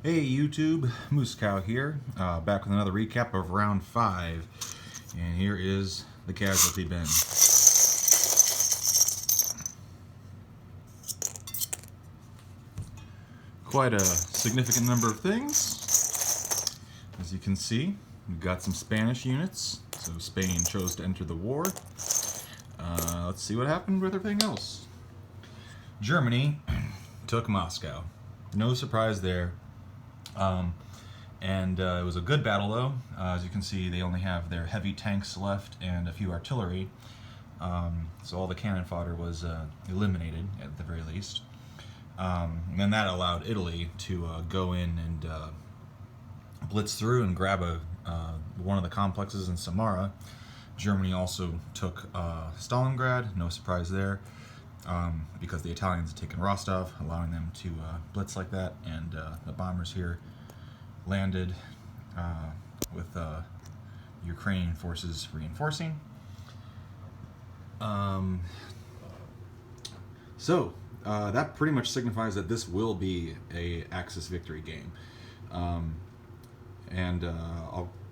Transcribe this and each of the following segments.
Hey YouTube, Moose Cow here, back with another recap of round 5, and here is the casualty bin. Quite a significant number of things. As you can see, we've got some Spanish units, so Spain chose to enter the war. Let's see what happened with everything else. Germany took Moscow. No surprise there. It was a good battle though. As you can see, they only have their heavy tanks left and a few artillery. So all the cannon fodder was eliminated at the very least. And then that allowed Italy to go in and blitz through and grab one of the complexes in Samara. Germany also took Stalingrad, no surprise there, because the Italians had taken Rostov, allowing them to blitz like that, and the bombers here landed with Ukrainian forces reinforcing. That pretty much signifies that this will be a Axis victory game. I'll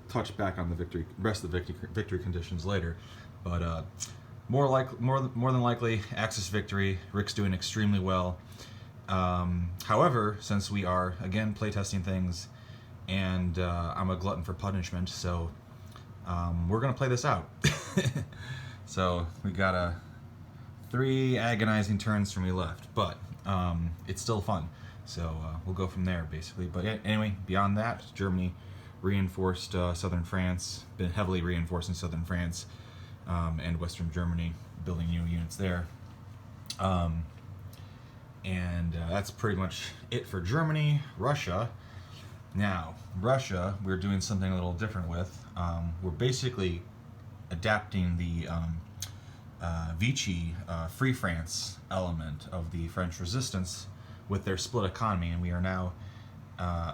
touch back on the rest of the victory conditions later, but more than likely Axis victory. Rick's doing extremely well. However, since we are again playtesting things, and I'm a glutton for punishment, so we're gonna play this out. So we got 3 agonizing turns for me left, but it's still fun. So we'll go from there, basically. But anyway, beyond that, Germany reinforced southern France, been heavily reinforced in southern France and western Germany, building new units there. That's pretty much it for Germany. Russia. Now, Russia, we're doing something a little different with. We're basically adapting the Vichy Free France element of the French resistance with their split economy, and we are now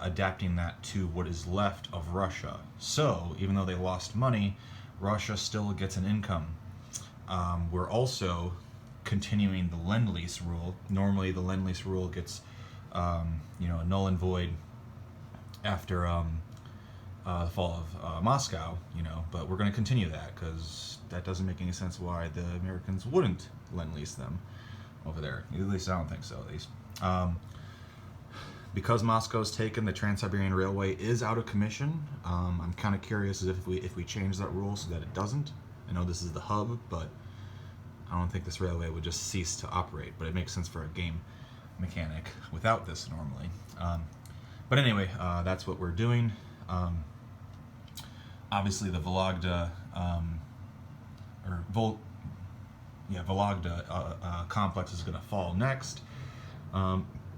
adapting that to what is left of Russia. So, even though they lost money, Russia still gets an income. We're also continuing the Lend-Lease rule. Normally, the Lend-Lease rule gets, null and void after the fall of Moscow, but we're going to continue that because that doesn't make any sense why the Americans wouldn't Lend-Lease them over there. At least I don't think so, at least. Because Moscow's taken, the Trans-Siberian Railway is out of commission. I'm kind of curious as if we change that rule so that it doesn't. I know this is the hub, but I don't think this railway would just cease to operate, but it makes sense for a game mechanic without this normally. But anyway, that's what we're doing. Obviously, the Vologda complex is going to fall next.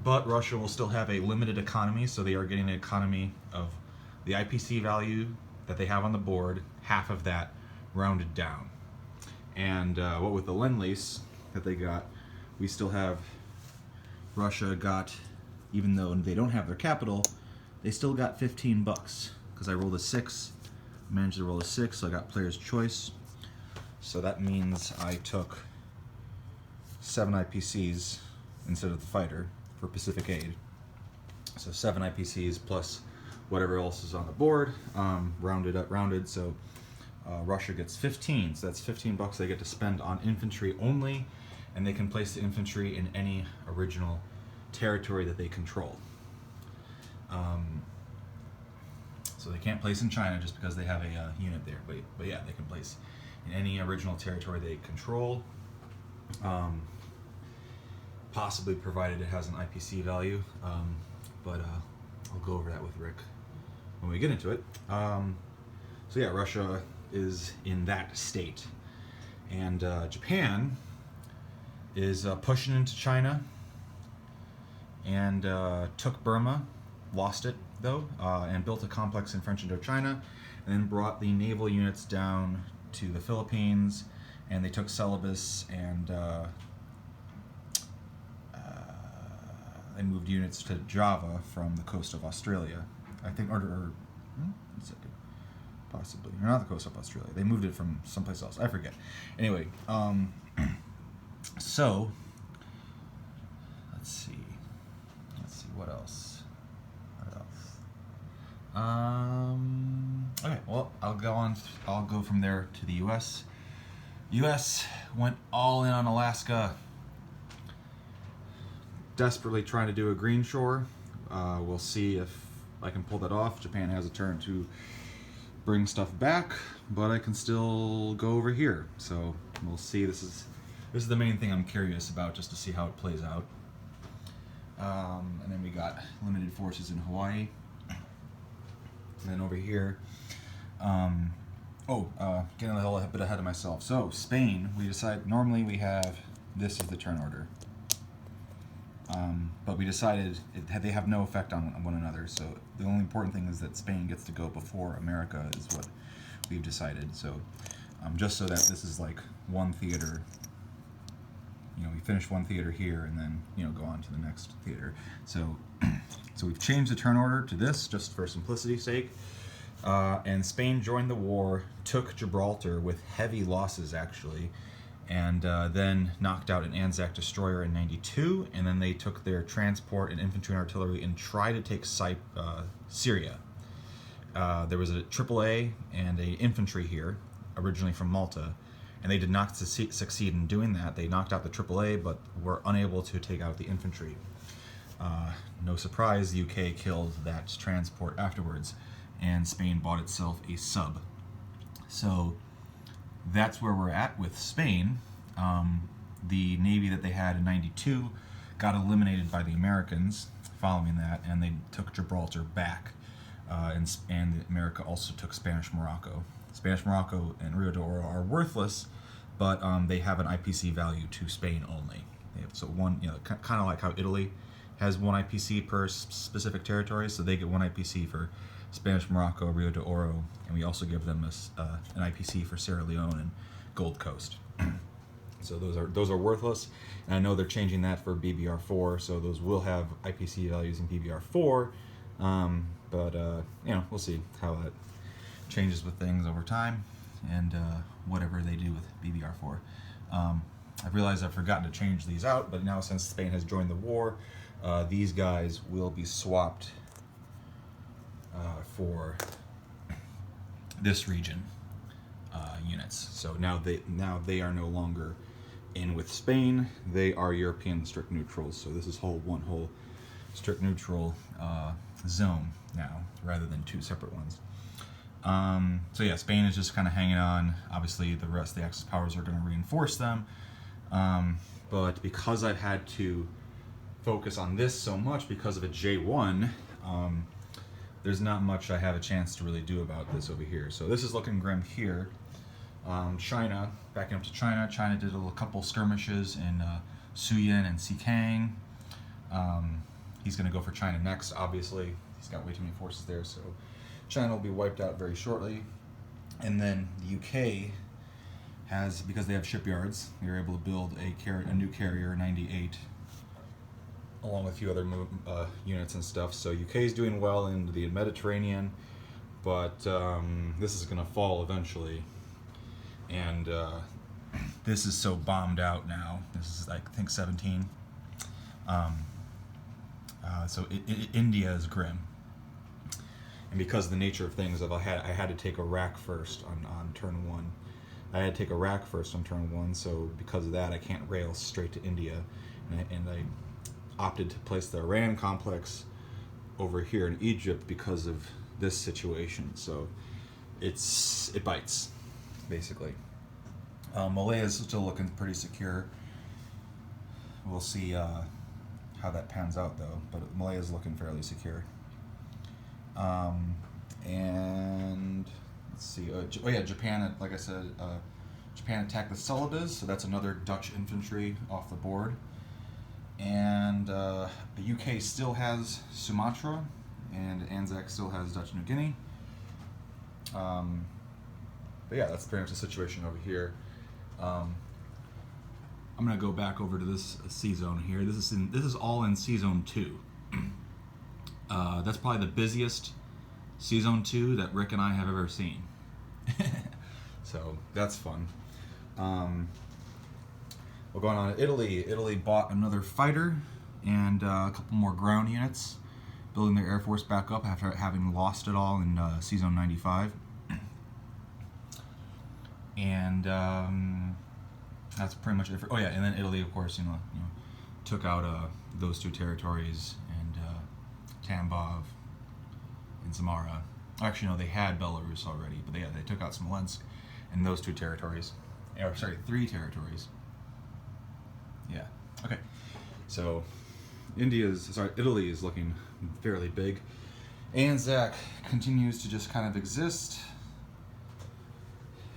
But Russia will still have a limited economy, so they are getting an economy of the IPC value that they have on the board, half of that rounded down. And what with the Lend-Lease that they got, we still have Russia got, even though they don't have their capital, they still got $15 because I rolled a 6, managed to roll a 6, so I got player's choice. So that means I took 7 IPCs instead of the fighter for Pacific Aid. So 7 IPCs plus whatever else is on the board, rounded. So Russia gets 15. So that's $15 they get to spend on infantry only, and they can place the infantry in any original territory that they control. So they can't place in China just because they have a unit there, but yeah, they can place in any original territory they control, possibly provided it has an IPC value, but I'll go over that with Rick when we get into it. So yeah, Russia is in that state, and Japan is pushing into China and took Burma, lost it though, and built a complex in French Indochina, and then brought the naval units down to the Philippines, and they took Celebes, and they moved units to Java from the coast of Australia, I think, possibly, or not the coast of Australia. They moved it from someplace else. I forget. Anyway, so let's see what else. Okay, well, I'll go on. I'll go from there to the U.S. U.S. went all in on Alaska, desperately trying to do a green shore. We'll see if I can pull that off. Japan has a turn to bring stuff back, but I can still go over here. So we'll see. This is the main thing I'm curious about, just to see how it plays out. And then we got limited forces in Hawaii. And then over here, getting a little bit ahead of myself. So Spain, we decided, normally we have, this is the turn order. But we decided they have no effect on one another. So the only important thing is that Spain gets to go before America is what we've decided. So just so that this is like one theater. You know, we finish one theater here and then, you know, go on to the next theater. So, so we've changed the turn order to this just for simplicity's sake. And Spain joined the war, took Gibraltar with heavy losses actually, and then knocked out an Anzac destroyer in '92. And then they took their transport and infantry and artillery and tried to take Syria. There was a AAA and a infantry here, originally from Malta. And they did not succeed in doing that. They knocked out the AAA, but were unable to take out the infantry. No surprise, the UK killed that transport afterwards, and Spain bought itself a sub. So that's where we're at with Spain. The navy that they had in '92 got eliminated by the Americans following that, and they took Gibraltar back. And America also took Spanish Morocco. Spanish Morocco and Rio de Oro are worthless, but they have an IPC value to Spain only. They have, so one, you know, kind of like how Italy has one IPC per specific territory, so they get one IPC for Spanish Morocco, Rio de Oro, and we also give them an IPC for Sierra Leone and Gold Coast. So those are worthless, and I know they're changing that for BBR4, so those will have IPC values in BBR4, but you know, we'll see how that changes with things over time, and whatever they do with BBR4. I've realized I've forgotten to change these out, but now since Spain has joined the war, these guys will be swapped for this region units. So now they are no longer in with Spain. They are European strict neutrals. So this is one whole strict neutral zone now, rather than two separate ones. So yeah, Spain is just kind of hanging on. Obviously, the rest of the Axis powers are going to reinforce them. But because I've had to focus on this so much because of a J1, there's not much I have a chance to really do about this over here. So this is looking grim here. China, backing up to China. China did a couple skirmishes in Suyin and Xikang. He's going to go for China next, obviously. He's got way too many forces there, so China will be wiped out very shortly. And then the UK has, because they have shipyards, they were able to build a new carrier, 98, along with a few other units and stuff. So UK is doing well in the Mediterranean, but this is going to fall eventually. And this is so bombed out now. This is, I think, 17. So India is grim. And because of the nature of things, I had to take Iraq first on turn 1. I had to take Iraq first on turn 1, so because of that, I can't rail straight to India. And I opted to place the Iran complex over here in Egypt because of this situation. So it bites, basically. Malaya is still looking pretty secure. We'll see how that pans out, though. But Malaya is looking fairly secure. And let's see. Japan. Like I said, Japan attacked the Celebes, so that's another Dutch infantry off the board. And the UK still has Sumatra, and Anzac still has Dutch New Guinea. But yeah, that's pretty much the situation over here. I'm gonna go back over to this C zone here. This is all in C zone 2. That's probably the busiest C zone 2 that Rick and I have ever seen. So that's fun. We're going on to Italy. Italy bought another fighter and a couple more ground units, building their air force back up after having lost it all in season 95. And that's pretty much it. Oh yeah, and then Italy, of course, took out those two territories, and Tambov and Samara. Actually, no, they had Belarus already, but they took out Smolensk and those two territories. Or sorry, 3 territories. Yeah. Okay. So Italy is looking fairly big. Anzac continues to just kind of exist.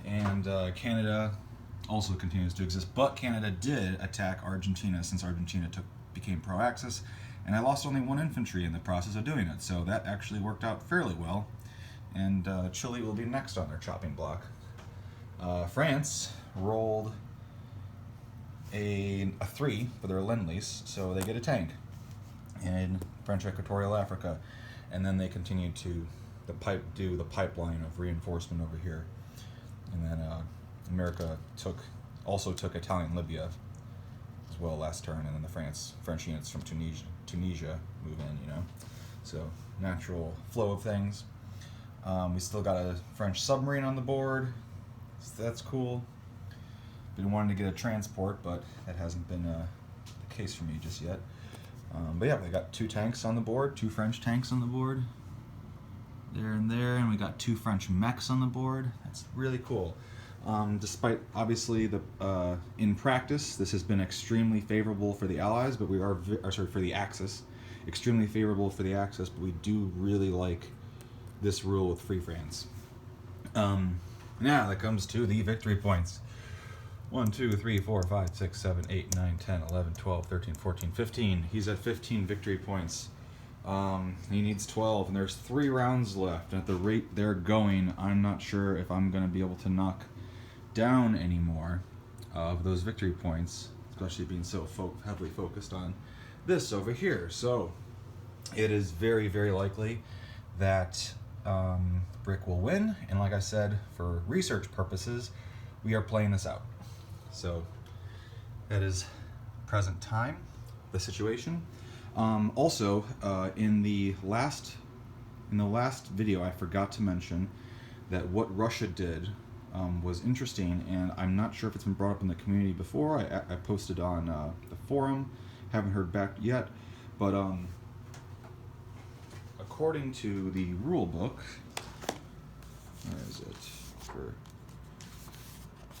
And Canada also continues to exist. But Canada did attack Argentina since Argentina became pro-Axis. And I lost only 1 infantry in the process of doing it. So that actually worked out fairly well. And Chile will be next on their chopping block. France rolled a 3 for their Lend-Lease, so they get a tank in French Equatorial Africa, and then they continue to do the pipeline of reinforcement over here, and then America also took Italian Libya as well last turn, and then the French units from Tunisia move in, so natural flow of things. We still got a French submarine on the board, so that's cool. Been wanting to get a transport, but that hasn't been the case for me just yet. But yeah, they got 2 tanks on the board, 2 French tanks on the board, there and there, and we got 2 French mechs on the board. That's really cool. Despite obviously in practice, this has been extremely favorable for the Allies, but for the Axis, extremely favorable for the Axis. But we do really like this rule with Free France. Now that comes to the victory points. 1, 2, 3, 4, 5, 6, 7, 8, 9, 10, 11, 12, 13, 14, 15. He's at 15 victory points. He needs 12, and there's 3 rounds left. And at the rate they're going, I'm not sure if I'm going to be able to knock down any more of those victory points, especially being so heavily focused on this over here. So it is very, very likely that Brick will win. And like I said, for research purposes, we are playing this out. So that is present time, the situation. Also, in the last video, I forgot to mention that what Russia did was interesting, and I'm not sure if it's been brought up in the community before. I posted on the forum, haven't heard back yet, but according to the rule book, where is it?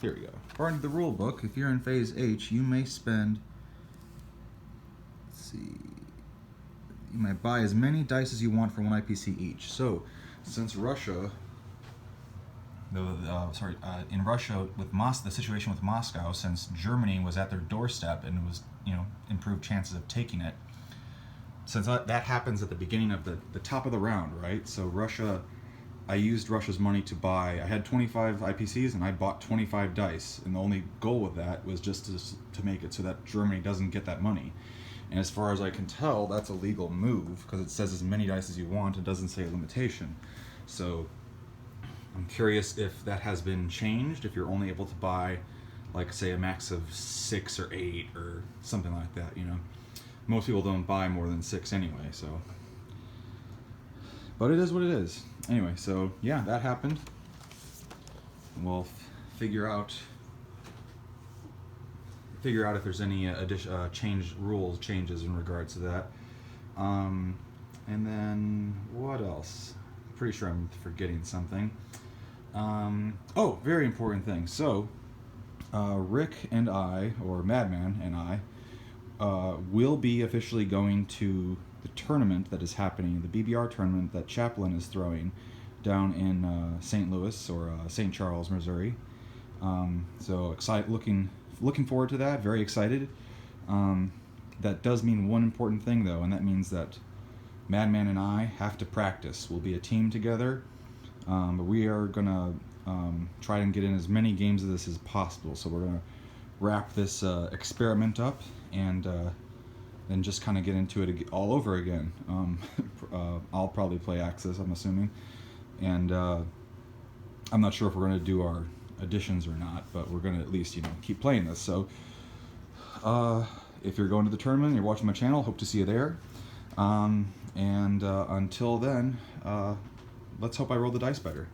Here we go. According to the rule book, if you're in phase H, you may spend, you might buy as many dice as you want for 1 IPC each. So, since Russia, in Russia with the situation with Moscow, since Germany was at their doorstep and was, improved chances of taking it, since that happens at the beginning of the top of the round, right? So I used Russia's money to buy, I had 25 IPCs and I bought 25 dice, and the only goal with that was just to make it so that Germany doesn't get that money. And as far as I can tell, that's a legal move, because it says as many dice as you want, it doesn't say a limitation. So I'm curious if that has been changed, if you're only able to buy, like, say, a max of 6 or 8 or something like that, Most people don't buy more than 6 anyway, so. But it is what it is. Anyway, so yeah, that happened. We'll figure out if there's any changes in regards to that. And then what else? Pretty sure I'm forgetting something. Oh, very important thing. So Rick and I, or Madman and I, will be officially going to the tournament that is happening, the BBR tournament that Chaplin is throwing down in St. Louis, or St. Charles, Missouri. So looking forward to that, very excited. That does mean one important thing, though, and that means that Madman and I have to practice. We'll be a team together, but we are going to try and get in as many games of this as possible. So we're going to wrap this experiment up and then just kind of get into it all over again. I'll probably play Axis, I'm assuming, and I'm not sure if we're going to do our additions or not, but we're going to at least keep playing this. So if you're going to the tournament and you're watching my channel, hope to see you there. And until then, let's hope I roll the dice better.